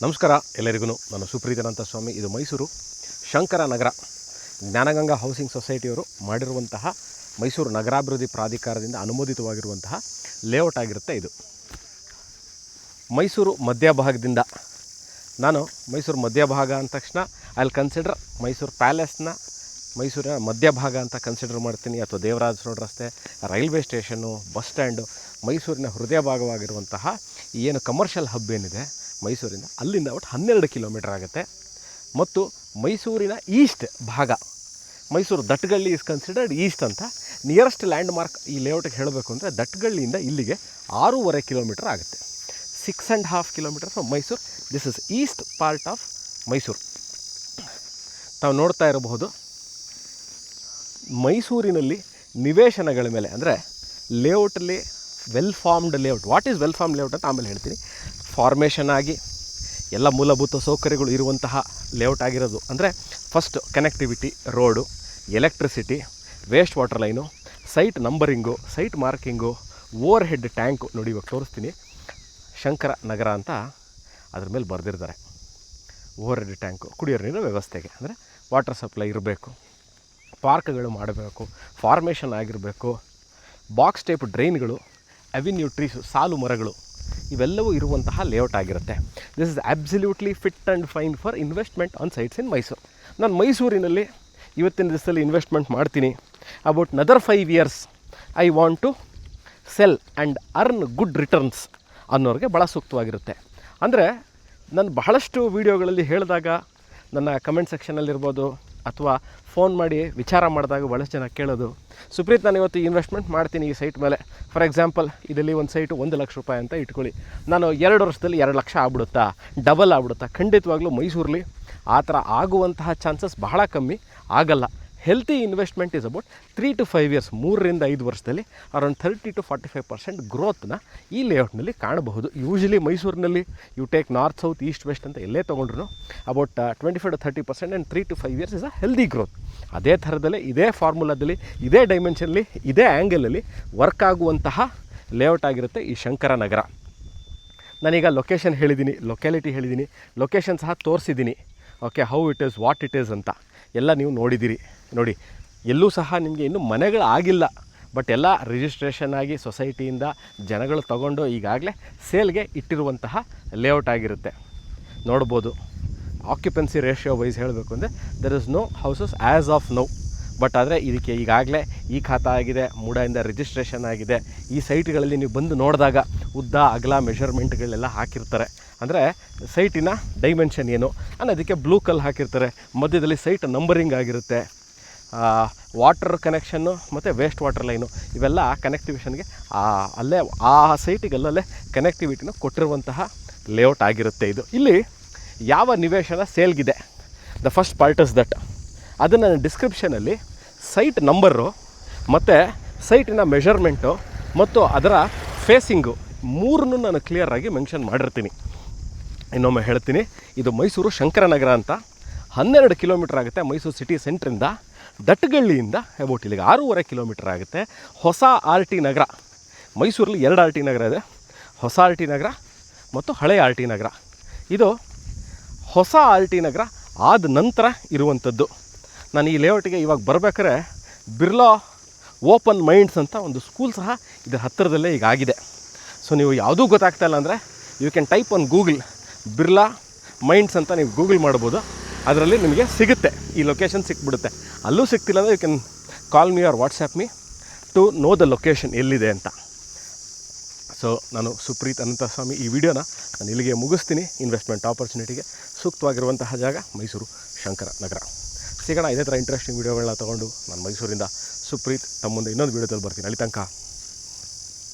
ನಮಸ್ಕಾರ ಎಲ್ಲರಿಗೂ. ನಾನು ಸುಪ್ರೀತನಂತ ಸ್ವಾಮಿ. ಇದು ಮೈಸೂರು ಶಂಕರ ನಗರ ಜ್ಞಾನಗಂಗಾ ಹೌಸಿಂಗ್ ಸೊಸೈಟಿಯವರು ಮಾಡಿರುವಂತಹ ಮೈಸೂರು ನಗರಾಭಿವೃದ್ಧಿ ಪ್ರಾಧಿಕಾರದಿಂದ ಅನುಮೋದಿತವಾಗಿರುವಂತಹ ಲೇಔಟ್ ಆಗಿರುತ್ತೆ. ಇದು ಮೈಸೂರು ಮಧ್ಯಭಾಗದಿಂದ ನಾನು ಮೈಸೂರು ಮಧ್ಯಭಾಗ ಅಂದ ತಕ್ಷಣ ಅಲ್ಲಿ ಕನ್ಸಿಡರ್ ಮೈಸೂರು ಪ್ಯಾಲೇಸ್ನ ಮೈಸೂರಿನ ಮಧ್ಯಭಾಗ ಅಂತ ಕನ್ಸಿಡರ್ ಮಾಡ್ತೀನಿ, ಅಥವಾ ದೇವರಾಜ ರೋಡ್ ರಸ್ತೆ, ರೈಲ್ವೆ ಸ್ಟೇಷನ್ನು, ಬಸ್ ಸ್ಟ್ಯಾಂಡು, ಮೈಸೂರಿನ ಹೃದಯ ಭಾಗವಾಗಿರುವಂತಹ ಏನು ಕಮರ್ಷಿಯಲ್ ಹಬ್ ಏನಿದೆ ಮೈಸೂರಿಂದ, ಅಲ್ಲಿಂದ ಒಟ್ಟು 12 ಕಿಲೋಮೀಟರ್ ಆಗುತ್ತೆ. ಮತ್ತು ಮೈಸೂರಿನ ಈಸ್ಟ್ ಭಾಗ, Mysuru Dattagalli is considered East ಅಂತ. ನಿಯರೆಸ್ಟ್ ಲ್ಯಾಂಡ್ ಮಾರ್ಕ್ ಈ ಲೇಔಟಿಗೆ ಹೇಳಬೇಕು ಅಂದರೆ ದಟ್ಟಗಳ್ಳಿಯಿಂದ ಇಲ್ಲಿಗೆ 6.5 ಕಿಲೋಮೀಟರ್ ಆಗುತ್ತೆ. 6.5 kilometre from Mysuru. This is east part of Mysuru. ತಾವು ನೋಡ್ತಾ ಇರಬಹುದು ಮೈಸೂರಿನಲ್ಲಿ ನಿವೇಶನಗಳ ಮೇಲೆ, ಅಂದರೆ ಲೇಔಟಲ್ಲಿ well formed layout. What is well formed layout ಅಂತ ಆಮೇಲೆ ಹೇಳ್ತೀನಿ. ಫಾರ್ಮೇಷನ್ ಆಗಿ ಎಲ್ಲ ಮೂಲಭೂತ ಸೌಕರ್ಯಗಳು ಇರುವಂತಹ ಲೇಔಟ್ ಆಗಿರೋದು. ಅಂದರೆ first connectivity, road, electricity, waste water line, site numbering, site marking, over head tank. ನೋಡಿ ಇವಾಗ ತೋರಿಸ್ತೀನಿ, ಶಂಕರ ನಗರ ಅಂತ ಅದ್ರ ಮೇಲೆ ಬರೆದಿರ್ತಾರೆ. ಓವರ್ ಹೆಡ್ ಟ್ಯಾಂಕು ಕುಡಿಯೋ ನೀರಿನ ವ್ಯವಸ್ಥೆಗೆ, ಅಂದರೆ ವಾಟರ್ ಸಪ್ಲೈ ಇರಬೇಕು, ಪಾರ್ಕ್ಗಳು ಮಾಡಬೇಕು, ಫಾರ್ಮೇಷನ್ ಆಗಿರಬೇಕು, ಬಾಕ್ಸ್ ಟೈಪ್ ಡ್ರೈನ್ಗಳು, ಅವಿನ್ಯೂ ಟ್ರೀಸು, ಸಾಲು ಮರಗಳು, ಇವೆಲ್ಲವೂ ಇರುವಂತಹ ಲೇಔಟ್ ಆಗಿರುತ್ತೆ. This is absolutely fit and fine for investment on sites in Mysuru. ನಾನು ಮೈಸೂರಿನಲ್ಲಿ ಇವತ್ತಿನ ದಿವಸದಲ್ಲಿ ಇನ್ವೆಸ್ಟ್ಮೆಂಟ್ ಮಾಡ್ತೀನಿ. About another 5 years I want to sell and earn good returns ಅನ್ನೋರಿಗೆ ಭಾಳ ಸೂಕ್ತವಾಗಿರುತ್ತೆ. ಅಂದರೆ ನಾನು ಬಹಳಷ್ಟು ವೀಡಿಯೋಗಳಲ್ಲಿ ಹೇಳಿದಾಗ, ನನ್ನ ಕಮೆಂಟ್ ಸೆಕ್ಷನಲ್ಲಿರ್ಬೋದು ಅಥವಾ ಫೋನ್ ಮಾಡಿ ವಿಚಾರ ಮಾಡಿದಾಗ ಭಾಳಷ್ಟು ಜನ ಕೇಳೋದು, ಸುಪ್ರೀತ್ ನಾನು ಇವತ್ತು ಇನ್ವೆಸ್ಟ್ಮೆಂಟ್ ಮಾಡ್ತೀನಿ ಈ ಸೈಟ್ ಮೇಲೆ. ಫಾರ್ ಎಕ್ಸಾಂಪಲ್ ಇದರಲ್ಲಿ ಒಂದು ಸೈಟು 1 ಲಕ್ಷ ರೂಪಾಯಿ ಅಂತ ಇಟ್ಕೊಳ್ಳಿ. ನಾನು 2 ವರ್ಷದಲ್ಲಿ 2 ಲಕ್ಷ ಆಗ್ಬಿಡುತ್ತಾ, ಡಬಲ್ ಆಗ್ಬಿಡುತ್ತಾ? ಖಂಡಿತವಾಗ್ಲೂ ಮೈಸೂರಲ್ಲಿ ಆ ಥರ ಆಗುವಂತಹ ಚಾನ್ಸಸ್ ಬಹಳ ಕಮ್ಮಿ, ಆಗಲ್ಲ. Healthy investment is about 3 to 5 years, 3 ರಿಂದ 5 ವರ್ಷದಲ್ಲಿ ಅರೌಂಡ್ 30 to 45% ಗ್ರೋತ್ನ ಈ ಲೇಔಟ್ನಲ್ಲಿ ಕಾಣಬಹುದು. ಯೂಶಲಿ ಮೈಸೂರಿನಲ್ಲಿ you take north, south, east, west ಅಂತ ಎಲ್ಲೇ ತೊಗೊಂಡ್ರು about 25 to 30% and 3 to 5 years is a healthy growth. ಅದೇ ಥರದಲ್ಲಿ ಇದೇ ಫಾರ್ಮುಲಾದಲ್ಲಿ, ಇದೇ ಡೈಮೆನ್ಷನಲ್ಲಿ, ಇದೇ ಆ್ಯಂಗಲಲ್ಲಿ ವರ್ಕ್ ಆಗುವಂತಹ ಲೇಔಟ್ ಆಗಿರುತ್ತೆ ಈ ಶಂಕರ ನಗರ. ನಾನೀಗ ಲೊಕೇಶನ್ ಹೇಳಿದ್ದೀನಿ, ಲೊಕ್ಯಾಲಿಟಿ ಹೇಳಿದ್ದೀನಿ, ಲೊಕೇಶನ್ ಸಹ ತೋರಿಸಿದ್ದೀನಿ. Okay, how it is, what it is ಅಂತ ಎಲ್ಲ ನೀವು ನೋಡಿದ್ದೀರಿ. ನೋಡಿ, ಎಲ್ಲೂ ಸಹ ನಿಮಗೆ ಇನ್ನೂ ಮನೆಗಳು ಆಗಿಲ್ಲ, ಬಟ್ ಎಲ್ಲ ರಿಜಿಸ್ಟ್ರೇಷನ್ ಆಗಿ ಸೊಸೈಟಿಯಿಂದ ಜನಗಳು ತಗೊಂಡು ಈಗಾಗಲೇ ಸೇಲ್ಗೆ ಇಟ್ಟಿರುವಂತಹ ಲೇಔಟ್ ಆಗಿರುತ್ತೆ. ನೋಡ್ಬೋದು, ಆಕ್ಯುಪೆನ್ಸಿ ರೇಷಿಯೋ ವೈಸ್ ಹೇಳಬೇಕು ಅಂದರೆ there is no houses as of now. But ಆದರೆ ಇದಕ್ಕೆ ಈಗಾಗಲೇ ಈ ಖಾತಾ ಆಗಿದೆ, ಮೂಡಾಯಿಂದ ರಿಜಿಸ್ಟ್ರೇಷನ್ ಆಗಿದೆ. ಈ ಸೈಟ್ಗಳಲ್ಲಿ ನೀವು ಬಂದು ನೋಡಿದಾಗ ಉದ್ದ ಅಗಲ ಮೆಷರ್ಮೆಂಟ್ಗಳೆಲ್ಲ ಹಾಕಿರ್ತಾರೆ. ಅಂದರೆ ಸೈಟಿನ ಡೈಮೆನ್ಷನ್ ಏನು ಅನ್ನೋದಕ್ಕೆ ಬ್ಲೂ ಕಲ್ ಹಾಕಿರ್ತಾರೆ. ಮಧ್ಯದಲ್ಲಿ ಸೈಟ್ ನಂಬರಿಂಗ್ ಆಗಿರುತ್ತೆ. ವಾಟರ್ ಕನೆಕ್ಷನ್ನು ಮತ್ತು ವೇಸ್ಟ್ ವಾಟರ್ ಲೈನು, ಇವೆಲ್ಲ ಕನೆಕ್ಟಿವೇಷನ್ಗೆ ಅಲ್ಲೇ ಆ ಸೈಟಿಗೆ ಅಲ್ಲಲ್ಲೇ ಕನೆಕ್ಟಿವಿಟಿನ ಕೊಟ್ಟಿರುವಂತಹ ಲೇಔಟ್ ಆಗಿರುತ್ತೆ ಇದು. ಇಲ್ಲಿ ಯಾವ ನಿವೇಶನ ಸೇಲ್ಗಿದೆ, the first part is that. ಅದನ್ನು ನಾನು ಡಿಸ್ಕ್ರಿಪ್ಷನಲ್ಲಿ ಸೈಟ್ ನಂಬರು ಮತ್ತು ಸೈಟಿನ ಮೆಷರ್ಮೆಂಟು ಮತ್ತು ಅದರ ಫೇಸಿಂಗು 3 ನಾನು ಕ್ಲಿಯರಾಗಿ ಮೆನ್ಷನ್ ಮಾಡಿರ್ತೀನಿ. ಇನ್ನೊಮ್ಮೆ ಹೇಳ್ತೀನಿ, ಇದು ಮೈಸೂರು ಶಂಕರನಗರ ಅಂತ 12 ಕಿಲೋಮೀಟರ್ ಆಗುತ್ತೆ ಮೈಸೂರು ಸಿಟಿ ಸೆಂಟ್ರಿಂದ. ದಟ್ಟಗಳ್ಳಿಯಿಂದ ಅಬೌಟ್ ಇಲ್ಲಿಗೆ 6.5 ಕಿಲೋಮೀಟರ್ ಆಗುತ್ತೆ. ಹೊಸ ಆರ್ ಟಿ ನಗರ, ಮೈಸೂರಲ್ಲಿ 2 ಆರ್ ಟಿ ನಗರ ಇದೆ, ಹೊಸ ಆರ್ ಟಿ ನಗರ ಮತ್ತು ಹಳೆಯ ಆರ್ ಟಿ ನಗರ. ಇದು ಹೊಸ ಆರ್ ಟಿ ನಗರ ಆದ ನಂತರ ಇರುವಂಥದ್ದು. ನಾನು ಈ ಲೇಔಟಿಗೆ ಇವಾಗ ಬರಬೇಕಾದ್ರೆ ಬಿರ್ಲಾ ಓಪನ್ ಮೈಂಡ್ಸ್ ಅಂತ ಒಂದು ಸ್ಕೂಲ್ ಸಹ ಇದರ ಹತ್ತಿರದಲ್ಲೇ ಈಗ ಆಗಿದೆ. ಸೊ ನೀವು ಯಾವುದೂ ಗೊತ್ತಾಗ್ತಾ ಇಲ್ಲ ಅಂದರೆ you can type on Google Birla Minds ಅಂತ ನೀವು ಗೂಗಲ್ ಮಾಡ್ಬೋದು. ಅದರಲ್ಲಿ ನಿಮಗೆ ಸಿಗುತ್ತೆ, ಈ ಲೊಕೇಶನ್ ಸಿಕ್ಬಿಡುತ್ತೆ. ಅಲ್ಲೂ ಸಿಗ್ತಿಲ್ಲ ಅಂದರೆ you can call me or WhatsApp me to know the location ಎಲ್ಲಿದೆ ಅಂತ. ಸೊ ನಾನು ಸುಪ್ರೀತ್ ಅನಂತ ಸ್ವಾಮಿ ಈ ವಿಡಿಯೋನ ನಾನು ಇಲ್ಲಿಗೆ ಮುಗಿಸ್ತೀನಿ. ಇನ್ವೆಸ್ಟ್ಮೆಂಟ್ ಆಪರ್ಚುನಿಟಿಗೆ ಸೂಕ್ತವಾಗಿರುವಂತಹ ಜಾಗ ಮೈಸೂರು ಶಂಕರ ನಗರ. ಸಿಗೋಣ ಇದೇ ಥರ ಇಂಟ್ರೆಸ್ಟಿಂಗ್ ವೀಡಿಯೋಗಳನ್ನ ತೊಗೊಂಡು. ನಾನು ಮೈಸೂರಿಂದ ಸುಪ್ರೀತ್ ತಮ್ಮ ಮುಂದೆ ಇನ್ನೊಂದು ವೀಡಿಯೋದಲ್ಲಿ ಬರ್ತೀನಿ. ಅಲ್ಲಿ ತನಕ